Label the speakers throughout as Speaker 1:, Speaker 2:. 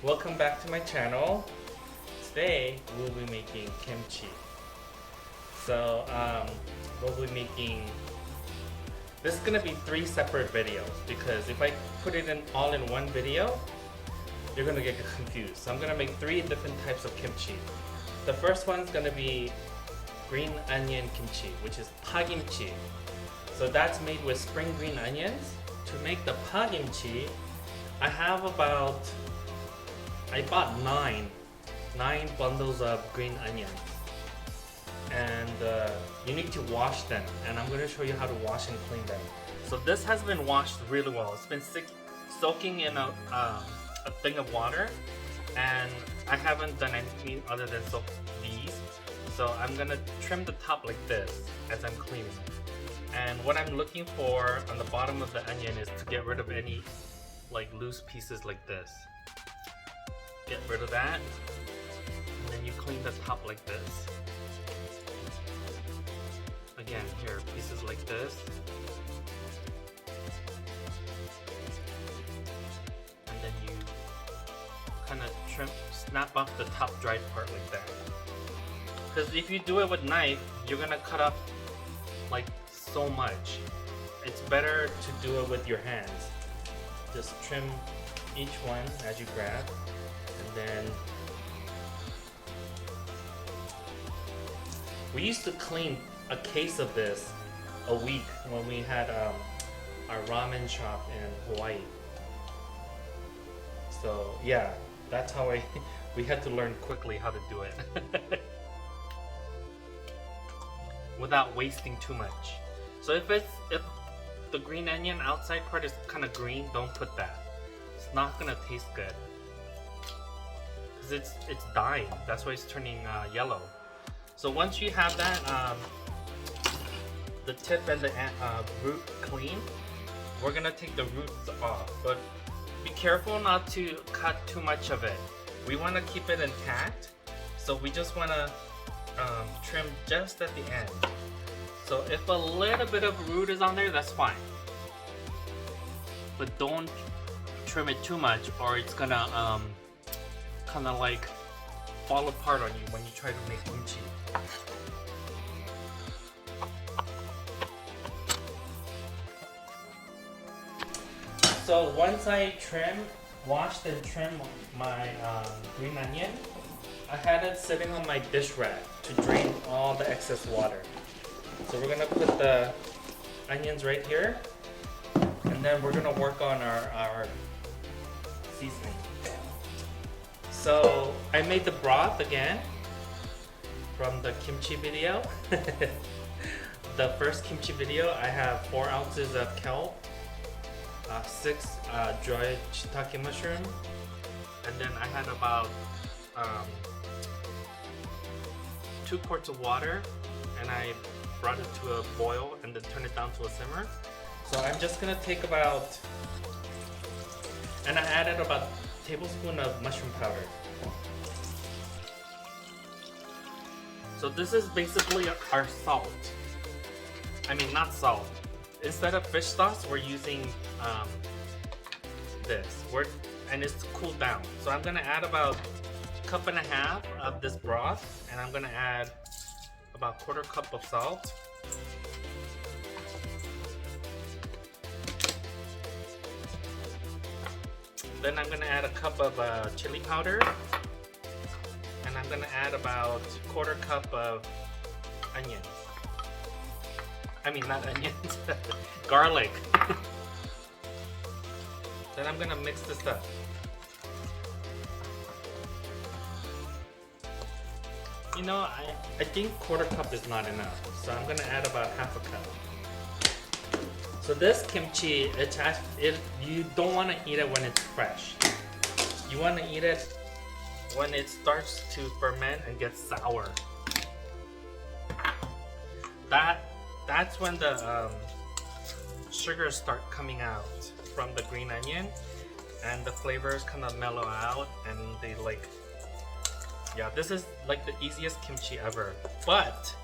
Speaker 1: Welcome back to my channel. Today we'll be making kimchi. So we'll be making, this is gonna be 3 separate videos because if I put it in all in one video, you're gonna get confused. So I'm gonna make 3 different types of kimchi. The first one's gonna be green onion kimchi, which is pagimchi. So that's made with spring green onions. To make the pagimchi, I bought 9 bundles of green onions, and you need to wash them, and I'm going to show you how to wash and clean them. So this has been washed really well. It's been soaking in a thing of water, and I haven't done anything other than soak these. So I'm going to trim the top like this as I'm cleaning. And what I'm looking for on the bottom of the onion is to get rid of any like loose pieces like this. Get rid of that, and then you clean the top like this. Again, here, pieces like this. And then you kind of snap off the top dried part like that. Because if you do it with knife, you're gonna cut up like so much. It's better to do it with your hands. Just trim each one as you grab, and then we used to clean a case of this a week when we had our ramen shop in Hawaii. So yeah, that's how we had to learn quickly how to do it without wasting too much. So if the green onion outside part is kind of green, don't put that. It's not gonna taste good because it's dying. That's why it's turning yellow. So once you have that, the tip and the root clean, we're gonna take the roots off. But be careful not to cut too much of it. We want to keep it intact, so we just want to trim just at the end. So if a little bit of root is on there, that's fine. But don't trim it too much, or it's gonna kind of like fall apart on you when you try to make kimchi. So once I washed and trimmed my green onion, I had it sitting on my dish rack to drain all the excess water. So we're gonna put the onions right here, and then we're gonna work on our seasoning. So I made the broth again from the kimchi video. The first kimchi video, I have 4 ounces of kelp, 6 dried shiitake mushroom, and then I had about 2 quarts of water, and I brought it to a boil and then turn it down to a simmer. So I'm just gonna take about, and I added about a tablespoon of mushroom powder. So this is basically our salt. I mean, not salt. Instead of fish sauce, we're using this. And it's cooled down. So I'm gonna add about 1.5 cups of this broth, and I'm gonna add about 1/4 cup of salt. Then I'm gonna add a cup of chili powder, and I'm gonna add about 1/4 cup of onions. I mean, not onions, garlic. Then I'm gonna mix this up. You know, I think 1/4 cup is not enough, so I'm gonna add about 1/2 cup. So this kimchi, you don't want to eat it when it's fresh. You want to eat it when it starts to ferment and get sour. That's when the sugars start coming out from the green onion, and the flavors kind of mellow out, and they like, yeah, this is like the easiest kimchi ever. But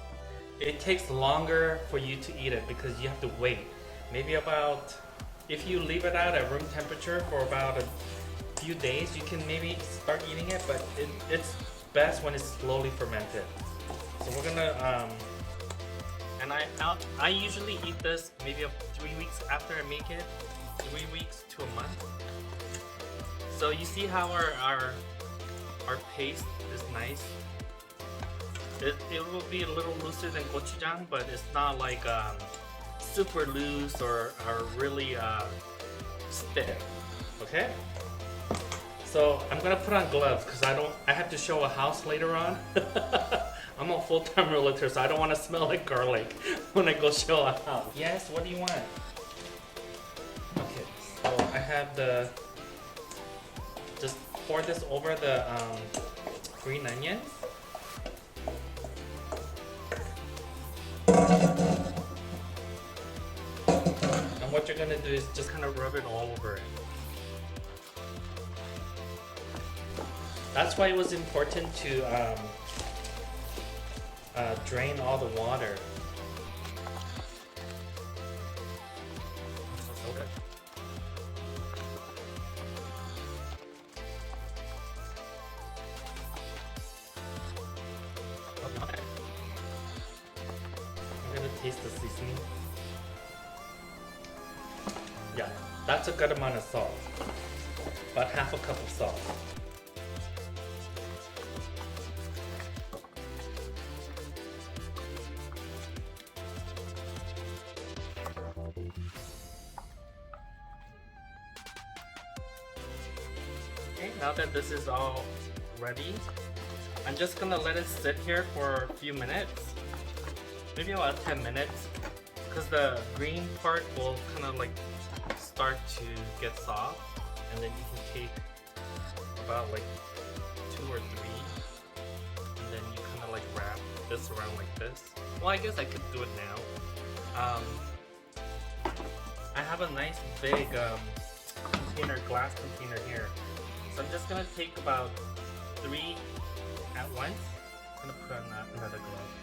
Speaker 1: it takes longer for you to eat it because you have to wait. Maybe about, if you leave it out at room temperature for about few days, you can maybe start eating it, but it's best when it's slowly fermented. So we're gonna and I usually eat this maybe 3 weeks after I make it, 3 weeks to a month. So you see how our paste is nice. It will be a little looser than gochujang, but it's not like super loose or really stiff. Okay. So I'm gonna put on gloves because I have to show a house later on. I'm a full-time realtor, so I don't want to smell like garlic when I go show a house. Yes, what do you want? Okay, so I have just pour this over the green onions. And what you're gonna do is just kind of rub it all over it. That's why it was important to drain all the water. Okay. I'm gonna taste the seasoning. Yeah, that's a good amount of salt. About half a cup of salt. Okay, now that this is all ready, I'm just gonna let it sit here for a few minutes, maybe about 10 minutes, because the green part will kind of like start to get soft, and then you can take about like 2 or 3, and then you kind of like wrap this around like this. Well, I guess I could do it now. I have a nice big glass container here. So I'm just gonna take about 3 at once. I'm gonna put on another glove.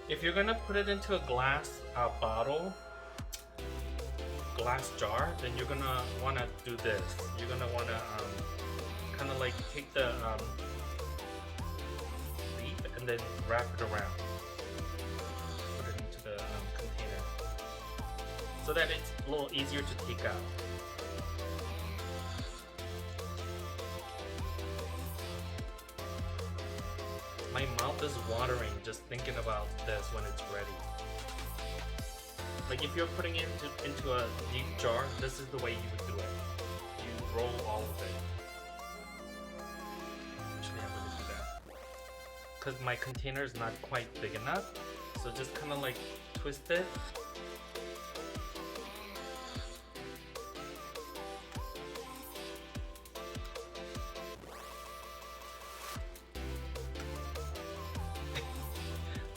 Speaker 1: If you're gonna put it into a glass bottle, glass jar, then you're gonna wanna do this. You're gonna wanna kind of like take the leaf and then wrap it around. Put it into the container so that it's a little easier to take out. My mouth is watering just thinking about this when it's ready. Like if you're putting it into a deep jar, this is the way you would do it. You roll all of it. Actually, I'm gonna do that. Because my container is not quite big enough. So just kind of like twist it.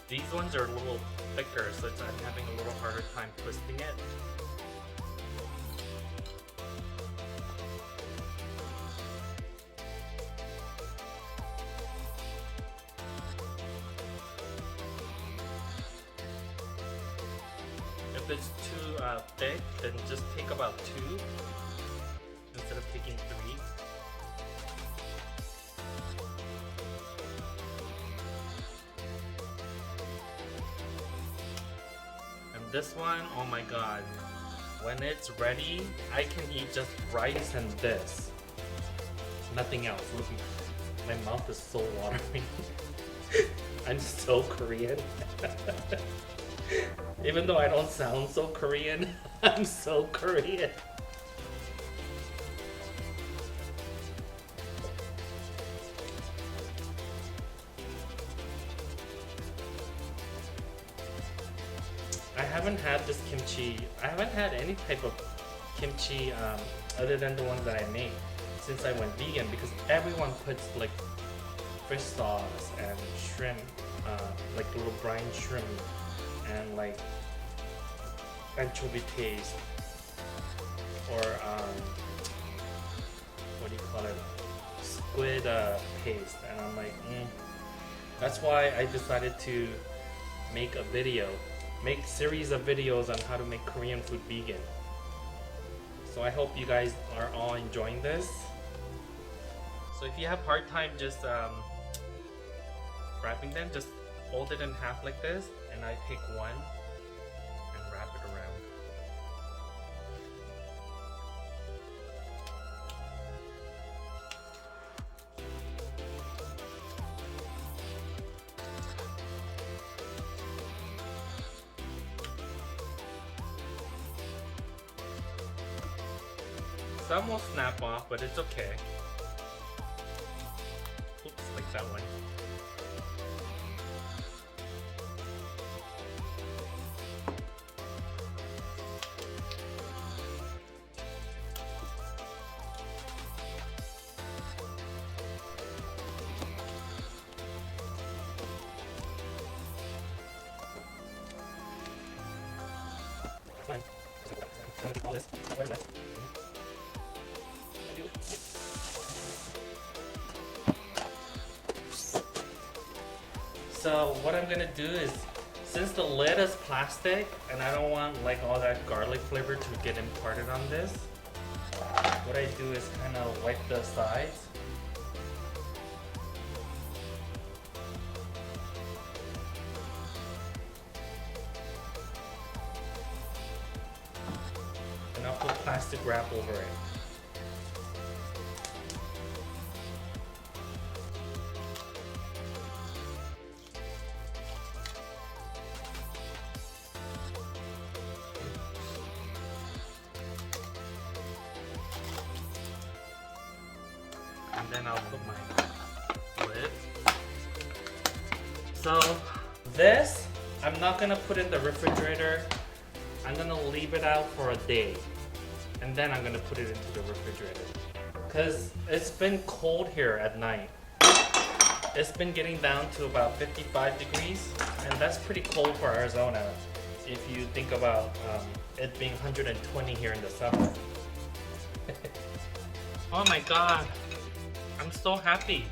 Speaker 1: These ones are a little thicker, so I'm having a little harder time twisting it. If it's too thick, then just take about 2 instead of taking 3. This one, oh my god, when it's ready, I can eat just rice and this. Nothing else. Look, my mouth is so watering. I'm so Korean. Even though I don't sound so Korean, I'm so Korean. I haven't had this kimchi. I haven't had any type of kimchi other than the ones that I made since I went vegan, because everyone puts like fish sauce and shrimp, like little brine shrimp and like anchovy paste, or what do you call it, squid paste, and I'm like, that's why I decided to make a series of videos on how to make Korean food vegan. So I hope you guys are all enjoying this. So if you have hard time just wrapping them, just fold it in half like this, and I pick one and wrap it around. Some will snap off, but it's okay. Oops, like that one. So what I'm gonna do is, since the lid is plastic and I don't want like all that garlic flavor to get imparted on this, what I do is kind of wipe the sides. And I'll put plastic wrap over it. And then I'll put my lid. So this, I'm not gonna put in the refrigerator. I'm gonna leave it out for a day, and then I'm gonna put it into the refrigerator. Cause it's been cold here at night. It's been getting down to about 55 degrees, and that's pretty cold for Arizona. If you think about it being 120 here in the summer. Oh my god. I'm so happy.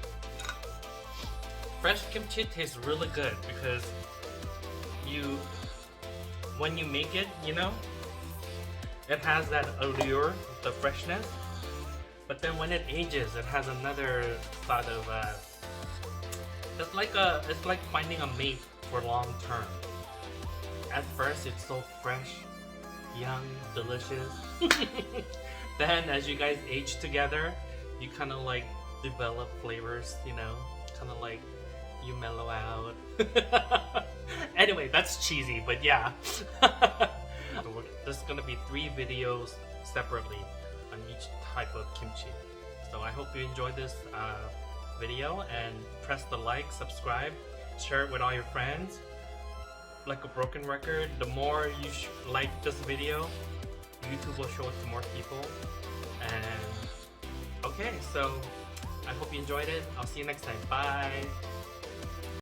Speaker 1: Fresh kimchi tastes really good because when you make it, you know, it has that allure, the freshness, but then when it ages, it has another sort of it's like finding a mate for long term. At first it's so fresh, young, delicious. Then as you guys age together, you kind of like develop flavors, you know, kind of like you mellow out. Anyway, that's cheesy, but yeah. There's gonna be 3 videos separately on each type of kimchi. So I hope you enjoyed this video, and press the like, subscribe, share it with all your friends. Like a broken record, the more you like this video, YouTube will show it to more people. And okay, so I hope you enjoyed it. I'll see you next time. Bye.